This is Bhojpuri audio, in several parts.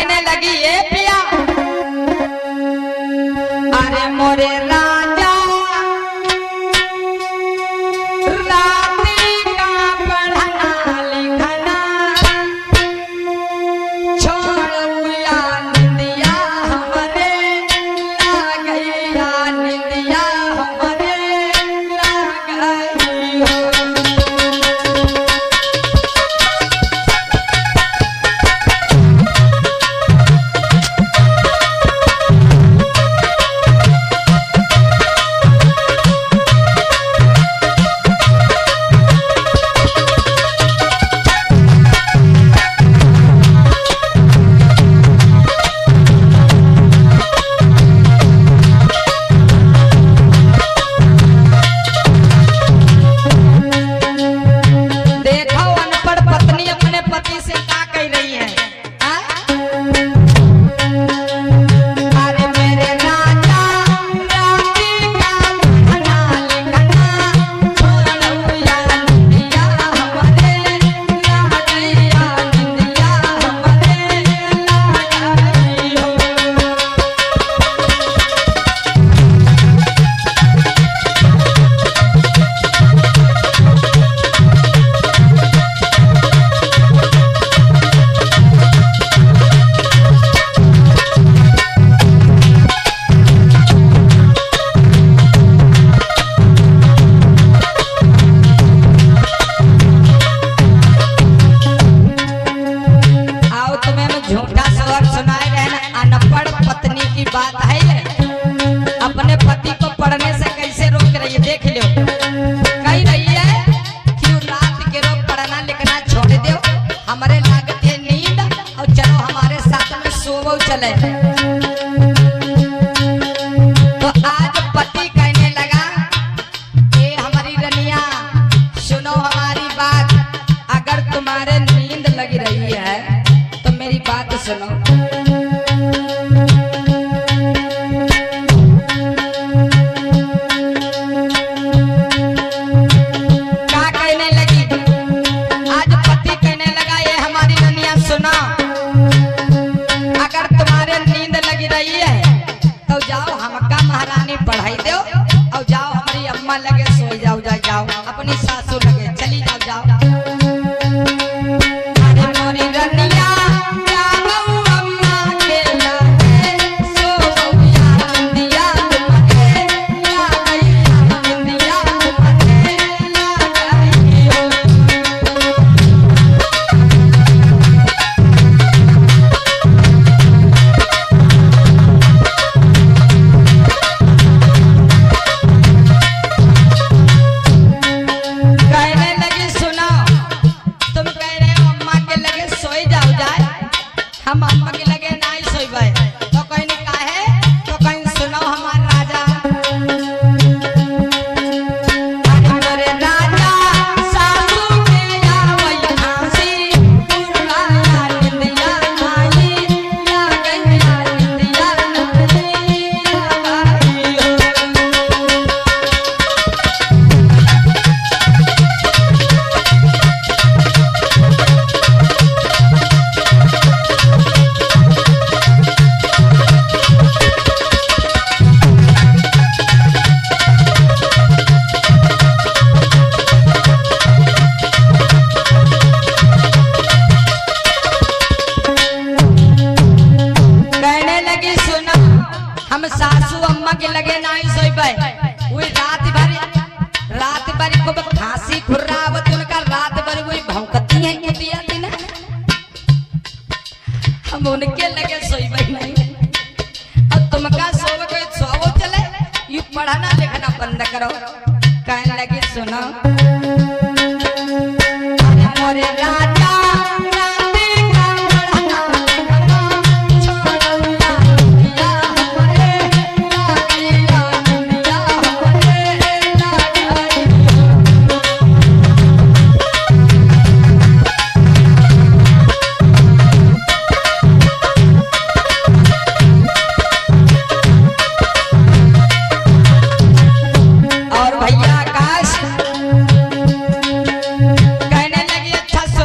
कहने लगी ए पिया अरे मोरे राजा राती का पढ़ना लिखना छोड़ पिया निंदिया हमरे ला गईया निंदिया हमरे ला गई हो। बात है अपने पति को पढ़ने से कैसे रोक रही है देख लो कह रही है क्यों रात के रोज पढ़ना लिखना छोड़ दो हमारे लागत है नींद और चलो हमारे साथ में सोवो चले। तो आज पति कहने लगा ए हमारी रनिया सुनो हमारी बात अगर तुम्हारे नींद लग रही है तो मेरी बात सुनो। पढ़ाई दो और जाओ हमारी अम्मा लगे सो जाओ जाओ अपनी सासू लगे चली जाओ जाओ। अरे मोरी रनिया अम्मा के लगे सो या निंदिया तुम्हारे ला गई निंदिया तुम्हारे ला गई हो। हम अम्मा के लगे नहीं सोइबे तो कहीं नहीं काहे तो कहीं सुनो हमार राजा अरे राजा सासू के आवई फांसी पुराना निंदिया आई ला गईया निंदिया आई ला गई हो। हम सासू अम्मा के लगे नहीं सोइबे वही रात भर को खांसी खुर्रावत उनका रात भर वही भौंकती है कुतिया दिन हम उनके लगे सोइबे नहीं और तुमका सोवे कोई सोवो चले ये पढ़ना लिखना बंद करो कहने लगे सुनो अरे मोरे राजा कहने लगी अच्छा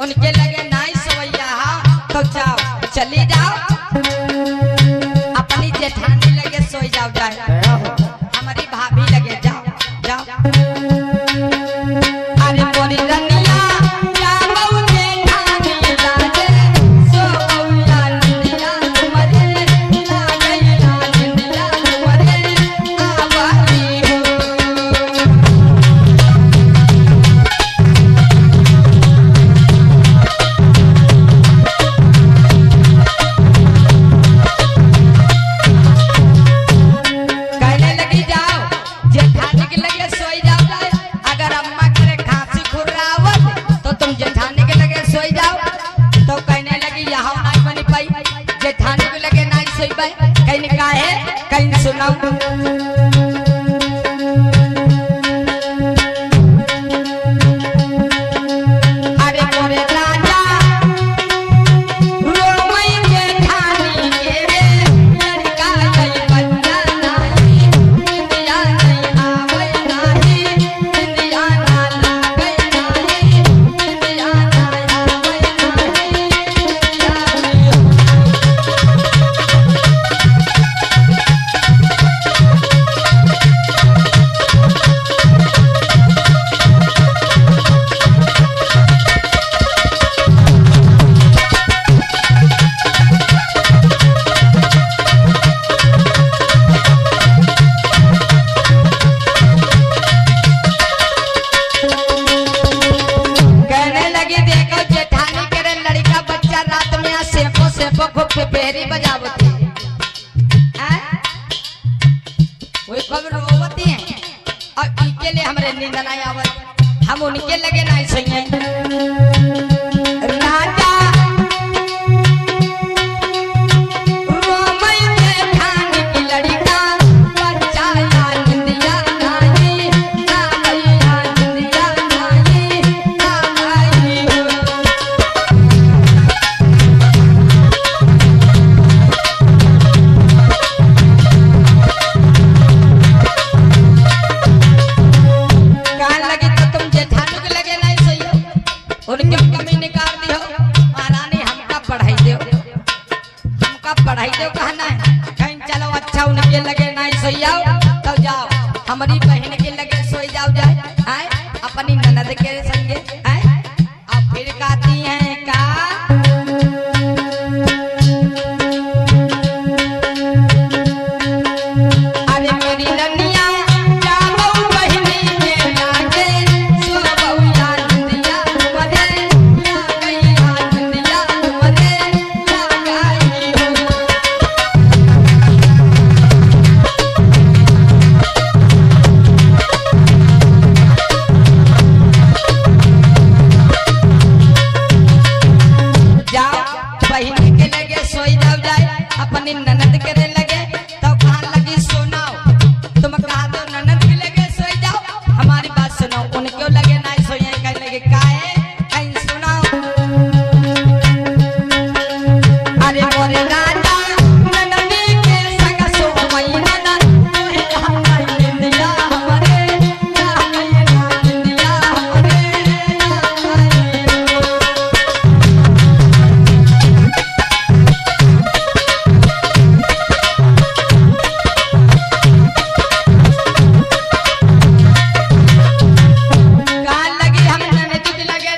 उनके लगे नहीं सोइया तो जाओ चली जाओ अपनी जेठानी लगे सोई जाओ जाए हमारी भाभी लगे जाओ जाओ अरे मोरी रनिया जाओ जेठानी लागे सो बउया निया तुम्हारे लागे ना निया तुम्हारे आवारी हो कहीं का है कहीं सुनाओ अरे मोरे राजा रोमई जेठानी के लड़का गई बच्चा नहीं इंदिया नहीं आवे नहीं इंदिया ना लागे नहीं इंदिया ना आवे नहीं पेरी बजावती हैं वही खबर रोवती हैं और इनके लिए हमरे नींद नहीं आवत हम उनके लगे नहीं सोइए राजा रोमई जेठानी की लड़का बच्चा या निंदिया नहीं ना भैया निंदिया नहीं ना भाई हो उनके कमी निकाल दियो महारानी हमका पढ़ाई दो कहना है कहीं चलो अच्छा उनके लगे नहीं सोई जाओ तो जाओ हमारी बहन के लगे सोई जाओ जाए आए अपनी ननद के संगे आए अब फिर कहती हैं का अरे मेरी रनिया जाओ बहनी के लागे सो बउया निंदिया अपनी ननद करे लगे तो कहाँ लगी सुनाओ तुम कहा दो ननद के लगे सोई जाओ हमारी बात सुनाओ उनको लगे नहीं सोई कहीं लगे काहे कहीं सुनाओ अरे मोरे राजा ननद के संग सोई ननद तोहे कहाँ निंदिया हमारे ना निंदिया हमारे लगे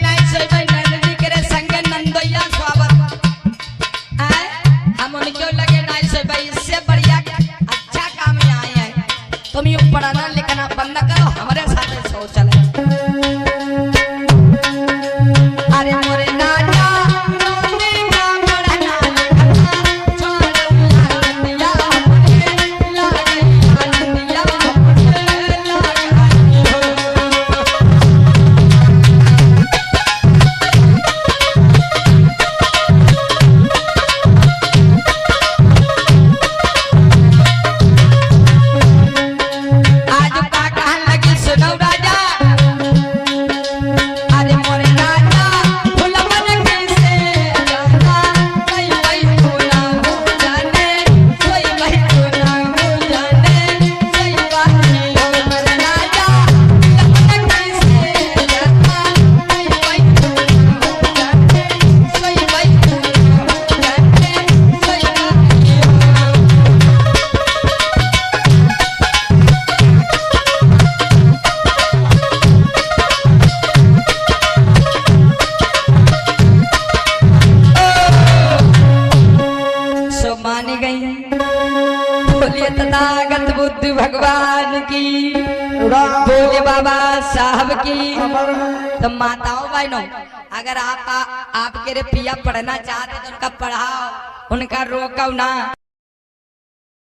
बोलिए तथागत बुद्ध भगवान की, बोले बाबा साहब की। तो माताओं बहनों, अगर आपके रे पिया पढ़ना चाहते तो उनका पढ़ाओ, उनका रोको ना।